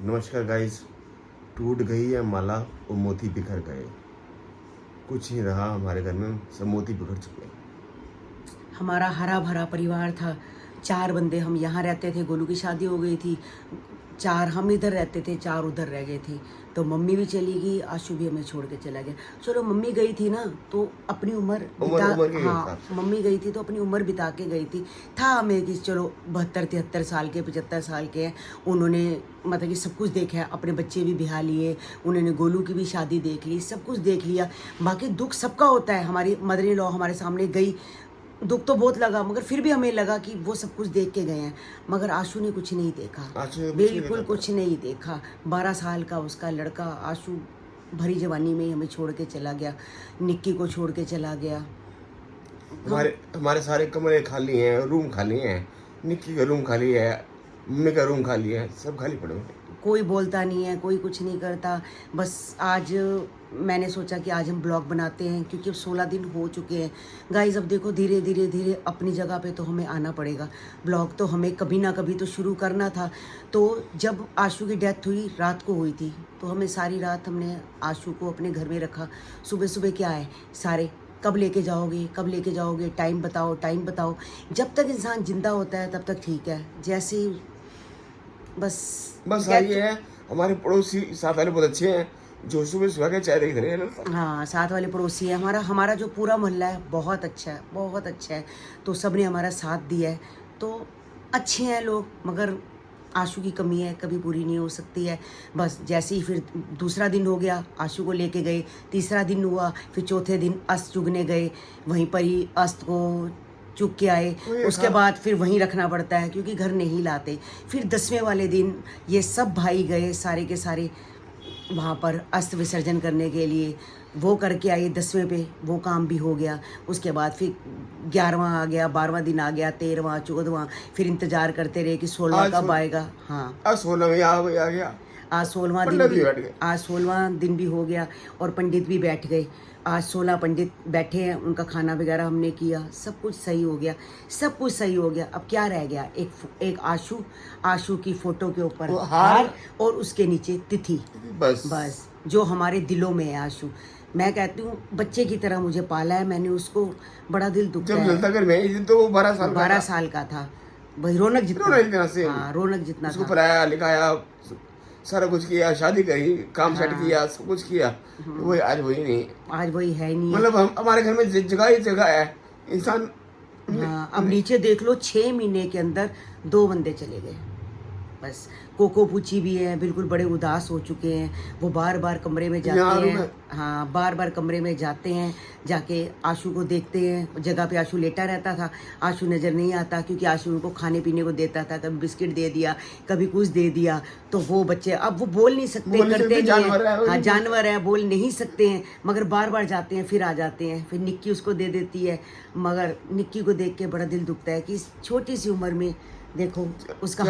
नमस्कार गाइस। टूट गई है माला और मोती बिखर गए। कुछ नहीं रहा हमारे घर में, सब मोती बिखर चुके हैं। हमारा हरा भरा परिवार था। 4 बंदे हम यहाँ रहते थे। गोलू की शादी हो गई थी। 4 हम इधर रहते थे, 4 उधर रह गए थे। तो मम्मी भी चली गई, आशु भी हमें छोड़ के चला गया। चलो मम्मी गई थी ना तो अपनी उम्र बिता, उम्र के हाँ हिसाब से। मम्मी गई थी तो अपनी उम्र बिता के गई थी। था हमें कि चलो 72-73 साल के, 75 साल के हैं। उन्होंने मतलब कि सब कुछ देखा है, अपने बच्चे भी बिहा लिए, उन्होंने गोलू की भी शादी देख ली, सब कुछ देख लिया। बाकी दुख सबका होता है। हमारी मदर इन लॉ हमारे सामने गई, दुख तो बहुत लगा, मगर फिर भी हमें लगा कि वो सब कुछ देख के गए हैं। मगर आशु ने कुछ नहीं देखा, बिल्कुल कुछ नहीं देखा। 12 साल का उसका लड़का आशु भरी जवानी में ही हमें छोड़ के चला गया, निक्की को छोड़ के चला गया। हमारे सारे कमरे खाली हैं, रूम खाली हैं। निक्की का रूम खाली है, मम्मी का रूम खाली है, सब खाली पड़े हैं। कोई बोलता नहीं है, कोई कुछ नहीं करता। बस आज मैंने सोचा कि आज हम ब्लॉग बनाते हैं, क्योंकि अब 16 दिन हो चुके हैं गाइज। अब देखो धीरे धीरे धीरे अपनी जगह पे तो हमें आना पड़ेगा। ब्लॉग तो हमें कभी ना कभी तो शुरू करना था। तो जब आशु की डेथ हुई, रात को हुई थी, तो हमें सारी रात हमने आशु को अपने घर में रखा। सुबह सुबह क्या है सारे, कब लेके जाओगे, कब लेके जाओगे, टाइम बताओ, टाइम बताओ। जब तक इंसान जिंदा होता है तब तक ठीक है। जैसे ही बस आई है। हमारे पड़ोसी साथ वाले बहुत अच्छे हैं, जो सुबह के चाय देख रहे हैं। हाँ, साथ वाले पड़ोसी है। हमारा जो पूरा मोहल्ला है बहुत अच्छा है, बहुत अच्छा है। तो सब ने हमारा साथ दिया है, तो अच्छे हैं लोग। मगर आशु की कमी है, कभी पूरी नहीं हो सकती है। बस जैसे ही फिर दूसरा दिन हो गया, आशु को लेके गए। तीसरा दिन हुआ, फिर चौथे दिन अस्त चुगने गए, वहीं पर ही अस्त को चुग के आए। उसके बाद फिर वहीं रखना पड़ता है, क्योंकि घर नहीं लाते। फिर 10वें वाले दिन ये सब भाई गए सारे के सारे वहाँ पर अस्त विसर्जन करने के लिए। वो करके आए 10वें पे, वो काम भी हो गया। उसके बाद फिर 11वां आ गया, 12वां दिन आ गया, 13वां, 14वां। फिर इंतजार करते रहे कि 16वां कब आएगा। हाँ, आज 16 आ गया। आज 16वां दिन भी, आज 16वां दिन भी हो गया और पंडित भी बैठ गए। आज 16 पंडित बैठे हैं, उनका खाना वगैरह हमने किया, सब कुछ सही हो गया, सब कुछ सही हो गया। अब क्या रह गया? एक आशु की फोटो के ऊपर हार और उसके नीचे तिथि। बस जो हमारे दिलों में है आशु। मैं कहती हूँ बच्चे की तरह मुझे पाला है मैंने उसको, बड़ा दिल दुखता है। तो 12 साल का था भाई। रौनक जितना, हाँ रौनक जितना उसको था। पढ़ाया लिखाया, सारा कुछ किया, शादी करी, काम सेट किया, सब कुछ किया। वही आज वही नहीं, आज वही है नहीं। मतलब हमारे घर में जगह ही जगह है इंसान। हाँ, अब नीचे देख लो, 6 महीने के अंदर 2 बंदे चले गए। बस कोको पूछी भी है, बिल्कुल बड़े उदास हो चुके हैं। वो बार बार कमरे में जाते हैं, हाँ बार बार कमरे में जाते हैं, जाके आशु को देखते हैं। जगह पे आशु लेटा रहता था, आशु नज़र नहीं आता, क्योंकि आशु उनको खाने पीने को देता था। कभी बिस्किट दे दिया, कभी कुछ दे दिया। तो वो बच्चे अब वो बोल नहीं सकते, करते नहीं है। हाँ जानवर है, बोल नहीं सकते हैं, मगर बार बार जाते हैं, फिर आ जाते हैं। फिर निक्की उसको दे देती है। मगर निक्की को देख के बड़ा दिल दुखता है कि इस छोटी सी उम्र में देखो उसका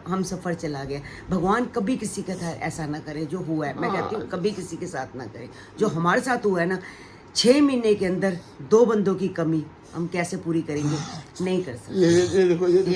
हम सफर चला गया। भगवान कभी किसी के साथ ऐसा ना करे जो हुआ है। मैं कहती हूँ कभी किसी के साथ ना करे जो हमारे साथ हुआ है ना। 6 महीने के अंदर 2 बंदों की कमी हम कैसे पूरी करेंगे? नहीं कर सकते।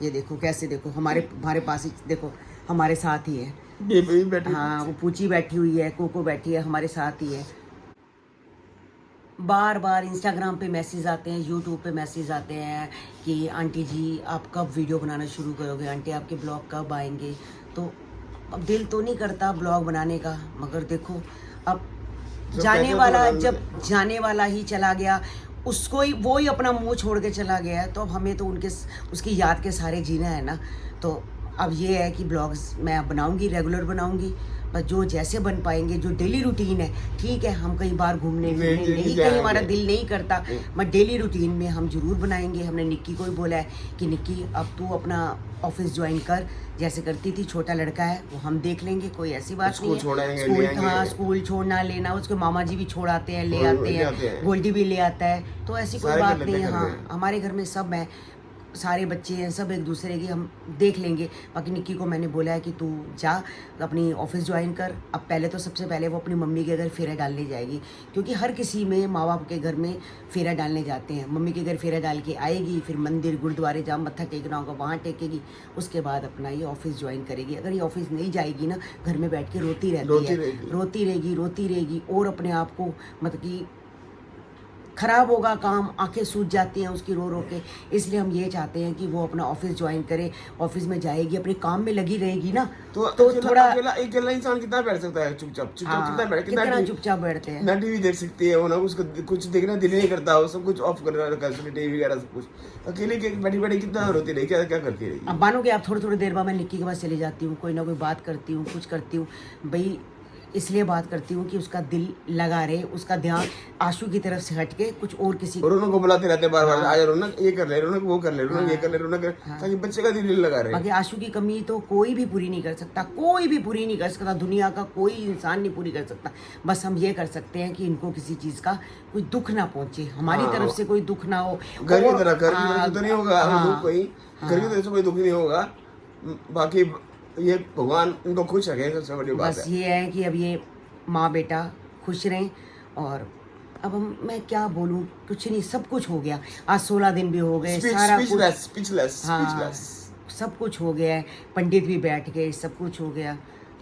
ये देखो कैसे, देखो हमारे पास ही देखो, हमारे साथ ही है। हाँ, वो पूची बैठी हुई है, कोको बैठी है, हमारे साथ ही है। बार बार इंस्टाग्राम पे मैसेज आते हैं, यूट्यूब पे मैसेज आते हैं कि आंटी जी आप कब वीडियो बनाना शुरू करोगे, आंटी आपके ब्लॉग कब आएंगे। तो अब दिल तो नहीं करता ब्लॉग बनाने का, मगर देखो अब जब जाने वाला ही चला गया, उसको ही वो ही अपना मुंह छोड़ के चला गया है, तो अब हमें तो उसकी याद के सारे जीना है ना। तो अब ये है कि ब्लॉग्स मैं बनाऊंगी, रेगुलर बनाऊंगी, बस जो जैसे बन पाएंगे, जो डेली रूटीन है। ठीक है, हम कई बार घूमने फिरने नहीं, कहीं हमारा दिल नहीं करता, मगर डेली रूटीन में हम जरूर बनाएंगे। हमने निक्की को ही बोला है कि निक्की अब तू अपना ऑफिस ज्वाइन कर, जैसे करती थी। छोटा लड़का है, वो हम देख लेंगे, कोई ऐसी बात नहीं है। स्कूल छोड़ना लेना, उसके मामा जी भी छोड़ाते हैं, ले आते हैं, गोल्डी भी ले आता है, तो ऐसी कोई बात नहीं है। हाँ, हमारे घर में सब है। सारे बच्चे हैं सब एक दूसरे की हम देख लेंगे। बाकी निक्की को मैंने बोला है कि तू जा अपनी ऑफिस ज्वाइन कर। अब पहले तो सबसे पहले वो अपनी मम्मी के घर फेरा डालने जाएगी, क्योंकि हर किसी में माँ बाप के घर में फेरा डालने जाते हैं। मम्मी के घर फेरा डाल के आएगी, फिर मंदिर गुरुद्वारे जहाँ मत्था टेकना होगा वहाँ टेकेगी, उसके बाद अपना ये ऑफिस ज्वाइन करेगी। अगर ये ऑफिस नहीं जाएगी ना, घर में बैठ के रोती रहेगी और अपने आप को मतलब कि खराब होगा काम, आंखें सूज जाती हैं उसकी रो रो के। इसलिए हम ये चाहते हैं कि वो अपना ऑफिस ज्वाइन करे, ऑफिस में जाएगी, अपने काम में लगी रहेगी ना, तो थोड़ा अकेला इंसान कितना बैठ सकता है चुपचाप कितना चुपचाप बैठते हैं ना, टीवी देख सकती है वो ना, उसको कुछ देखना दिल नहीं करता, वो सब कुछ ऑफ कर रखा है, टीवी वगैरह सब कुछ। अकेले बैठी बैठी कितना रोती रही, क्या क्या करती रही। अब मानो कि आप थोड़ी देर बाद मैं निक्की के पास चली जाती हूँ, कोई ना कोई बात करती हूँ, कुछ करती हूँ भाई, इसलिए बात करती हूँ कि उसका दिल लगा रहे, उसका ध्यान आशु की तरफ से हट के कुछ और किसी और उनको बुलाते रहते बार बार, आ जा रौनक, ये कर ले रौनक, वो कर ले रौनक, ये कर ले रौनक, ताकि बच्चे का दिल लगा रहे। बाकी आशु की कमी तो कोई भी पूरी नहीं कर सकता, कोई भी पूरी नहीं कर सकता, दुनिया का कोई इंसान नहीं पूरी कर सकता। बस हम ये कर सकते हैं कि इनको किसी चीज़ का कोई दुख ना पहुंचे, हमारी तरफ से कोई दुख ना हो। घर की तरह तो नहीं होगा कोई, घर की तरफ से कोई दुख नहीं होगा। बाकी ये भगवान उनको खुश रखे, सबसे बड़ी बात बस ये है कि अब ये माँ बेटा खुश रहें। और अब मैं क्या बोलूँ, कुछ नहीं, सब कुछ हो गया। आज 16 दिन भी हो गए, सारा स्पीचलेस सब कुछ हो गया है, पंडित भी बैठ गए, सब कुछ हो गया।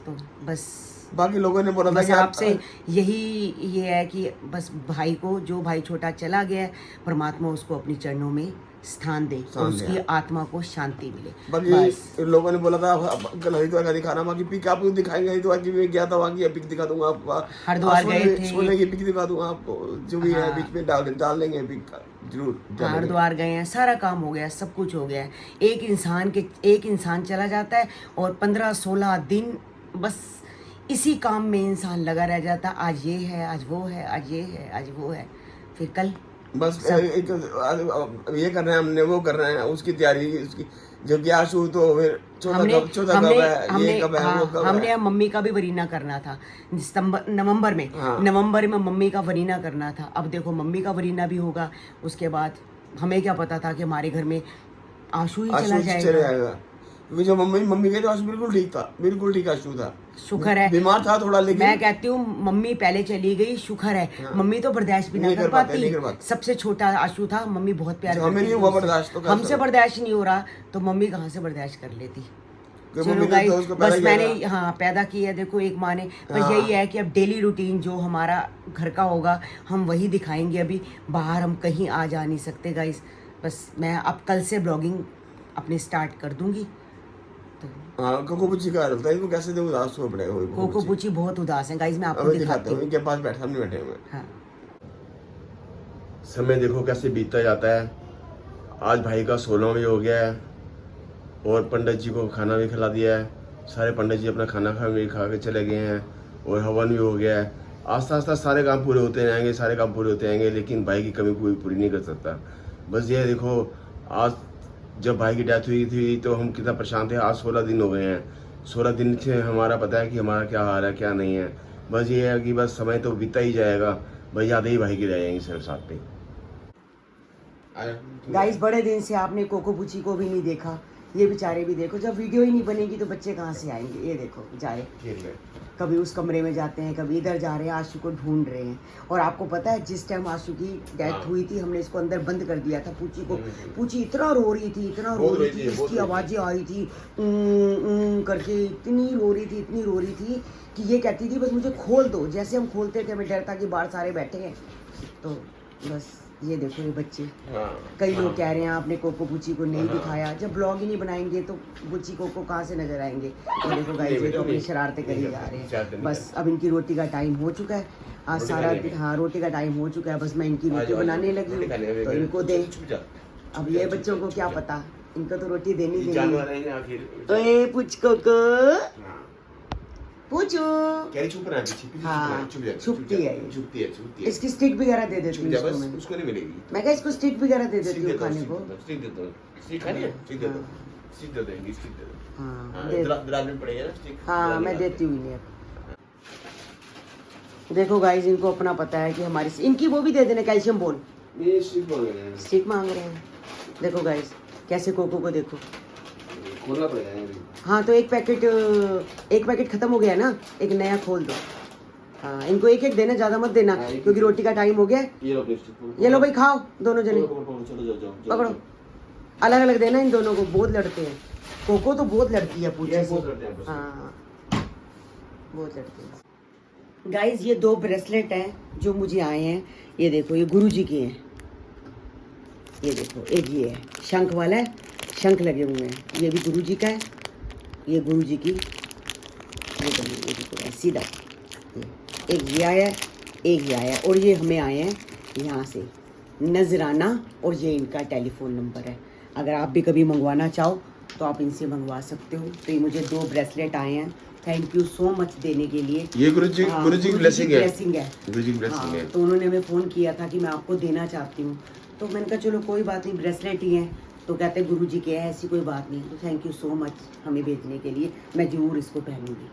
तो बस बाकी लोगों ने बोला था कि आपसे यही ये है कि बस भाई को, जो भाई छोटा चला गया है, परमात्मा उसको अपने चरणों में स्थान दे और उसकी आत्मा को शांति मिले। बाकी लोगों ने बोला था कल हरिद्वार का दिखाना, बाकी पिक आपको दिखाएंगे, हरिद्वार की भी गया था, वहाँ की पिक दिखा दूंगा आपको, हरिद्वार गए थे, सोने की पिक दिखा दूंगा आपको, जो भी है बीच में डाल देंगे पिक जरूर। हरिद्वार गए हैं, सारा काम हो गया, सब कुछ हो गया है। एक इंसान चला जाता है और 15-16 दिन बस इसी काम में इंसान लगा रह जाता। आज ये है, आज वो है, आज ये है, आज वो है, फिर कल बस एक ये कर रहे हैं हमने, वो कर रहे हैं, उसकी तैयारी, उसकी जब गया आशु तो फिर चौथा कब है, ये कब है, वो कब है। हमने मम्मी का भी वरीना करना था नवंबर में, नवंबर में मम्मी का वरीना करना था। अब देखो मम्मी का वरीना भी होगा, उसके बाद हमें क्या पता था कि हमारे घर में आशु ही चला जाएगा। जो मम्मी गई तो आशु बिल्कुल ठीक आशु था, शुक्र है, बीमार था थोड़ा, लेकिन मैं कहती हूँ मम्मी पहले चली गई, शुक्र है। मम्मी तो बर्दाश्त भी नहीं कर पाती, सबसे छोटा आशु था, मम्मी बहुत प्यार करती थी, हमसे बर्दाश्त नहीं हो रहा तो मम्मी कहाँ से बर्दाश्त कर लेती। चलो गाइस, बस मैंने पैदा किया। देखो एक माँ ने, बस यही है कि अब डेली रूटीन जो हमारा घर का होगा हम वही दिखाएंगे। अभी बाहर हम कहीं आ जा नहीं सकते गाइस। बस मैं अब कल से ब्लॉगिंग अपनी स्टार्ट कर दूंगी। कोको पुची का होता है, इनको कैसे दे उदास हो पड़े हो। कोको पुची बहुत उदास है गाइस, मैं आपको दिखाती हूं, इनके पास सामने बैठे हुए। समय देखो कैसे बीतता जाता है। आज भाई का 16वां भी हो गया है और पंडित जी को खाना भी खिला दिया है। सारे पंडित जी अपना खाना खा के चले गए हैं और हवन भी हो गया है। आस्ता आस्ता सारे काम पूरे होते जाएंगे, लेकिन भाई की कमी कोई पूरी नहीं कर सकता। बस ये देखो, आज जब भाई की डेथ हुई थी तो हम कितना परेशान थे। आज 16 दिन हो गए हैं। 16 दिन से हमारा पता है कि हमारा क्या हाल है, क्या नहीं है। बस ये है कि बस समय तो बीता ही जाएगा, बस यादें ही भाई की रह जाएंगी सिर्फ साथ में। गाइस, बड़े दिन से आपने कोको पुची को भी नहीं देखा, ये बेचारे भी देखो, जब वीडियो ही नहीं बनेगी तो बच्चे कहाँ से आएंगे। ये देखो बेचारे कभी उस कमरे में जाते हैं, कभी इधर जा रहे हैं, आशु को ढूंढ रहे हैं। और आपको पता है जिस टाइम आशु की डेथ हुई थी हमने इसको अंदर बंद कर दिया था। पूची इतना रो रही थी, इसकी आवाज़ें आ रही थी करके, इतनी रो रही थी कि ये कहती थी बस मुझे खोल दो। जैसे हम खोलते थे हमें डर था कि बाहर सारे बैठे हैं। तो बस ये देखो ये बच्चे, कई लोग कह रहे हैं आपने कोको पुची को नहीं दिखाया। जब ब्लॉग ही नहीं बनाएंगे तो पुची कोको कहाँ से नजर आएंगे। तो देखो गाइस, ये तो अपनी शरारतें करी जा रहे हैं। बस अब इनकी रोटी का टाइम हो चुका है, आज सारा रोटी का टाइम हो चुका है। बस मैं इनकी रोटी बनाने लगी हूँ तो इनको दे। अब ये बच्चों को क्या पता, इनको तो रोटी देनी है। पुच कोको पूछो, छुपती है। इसकी स्टिक वगैरह दे देती हूँ उसको नहीं मिलेगी। मैं क्या इसको स्टिक वगैरह दे देती हूँ खाने को। हाँ मैं देती हूँ इन्हें। देखो गाइस, इनको अपना पता है कि हमारी, इनकी वो भी दे देने कैल्शियम बोल, स्टिक मांग रहे हैं। देखो गाइस, कैसे कोको को देखो। खोलना पड़ेगा ये भी। हाँ तो एक पैकेट खत्म हो गया है ना, एक नया खोल दो। हाँ इनको एक एक देना, ज्यादा मत देना क्योंकि रोटी का टाइम हो गया। ये लो भाई खाओ दोनों जने, पकड़ो। अलग अलग देना इन दोनों को, बहुत लड़ते हैं। कोको तो बहुत लड़ती है पूछे से। हाँ बहुत लड़ती है। गाइज ये 2 ब्रेसलेट हैं जो मुझे आए हैं। ये देखो ये गुरुजी के हैं। ये देखो एक ये है शंख वाला है, शंख लगे हुए हैं। ये भी गुरुजी का है, ये गुरुजी की। ये देखो सीधा एक ये आया, एक ये आया, और ये हमें आए हैं यहाँ से नजराना, और ये इनका टेलीफोन नंबर है। अगर आप भी कभी मंगवाना चाहो तो आप इनसे मंगवा सकते हो। तो ये मुझे 2 ब्रेसलेट आए हैं। थैंक यू सो मच देने के लिए। ये गुरुजी की ब्लेसिंग है। गुरुजी की ब्लेसिंग है। तो उन्होंने हमें फ़ोन किया था कि मैं आपको देना चाहती हूँ, तो मैंने कहा चलो कोई बात नहीं, ब्रेसलेट ही हैं। तो कहते हैं गुरुजी के है, ऐसी कोई बात नहीं। तो थैंक यू सो मच हमें भेजने के लिए। मैं ज़रूर इसको पहनूंगी।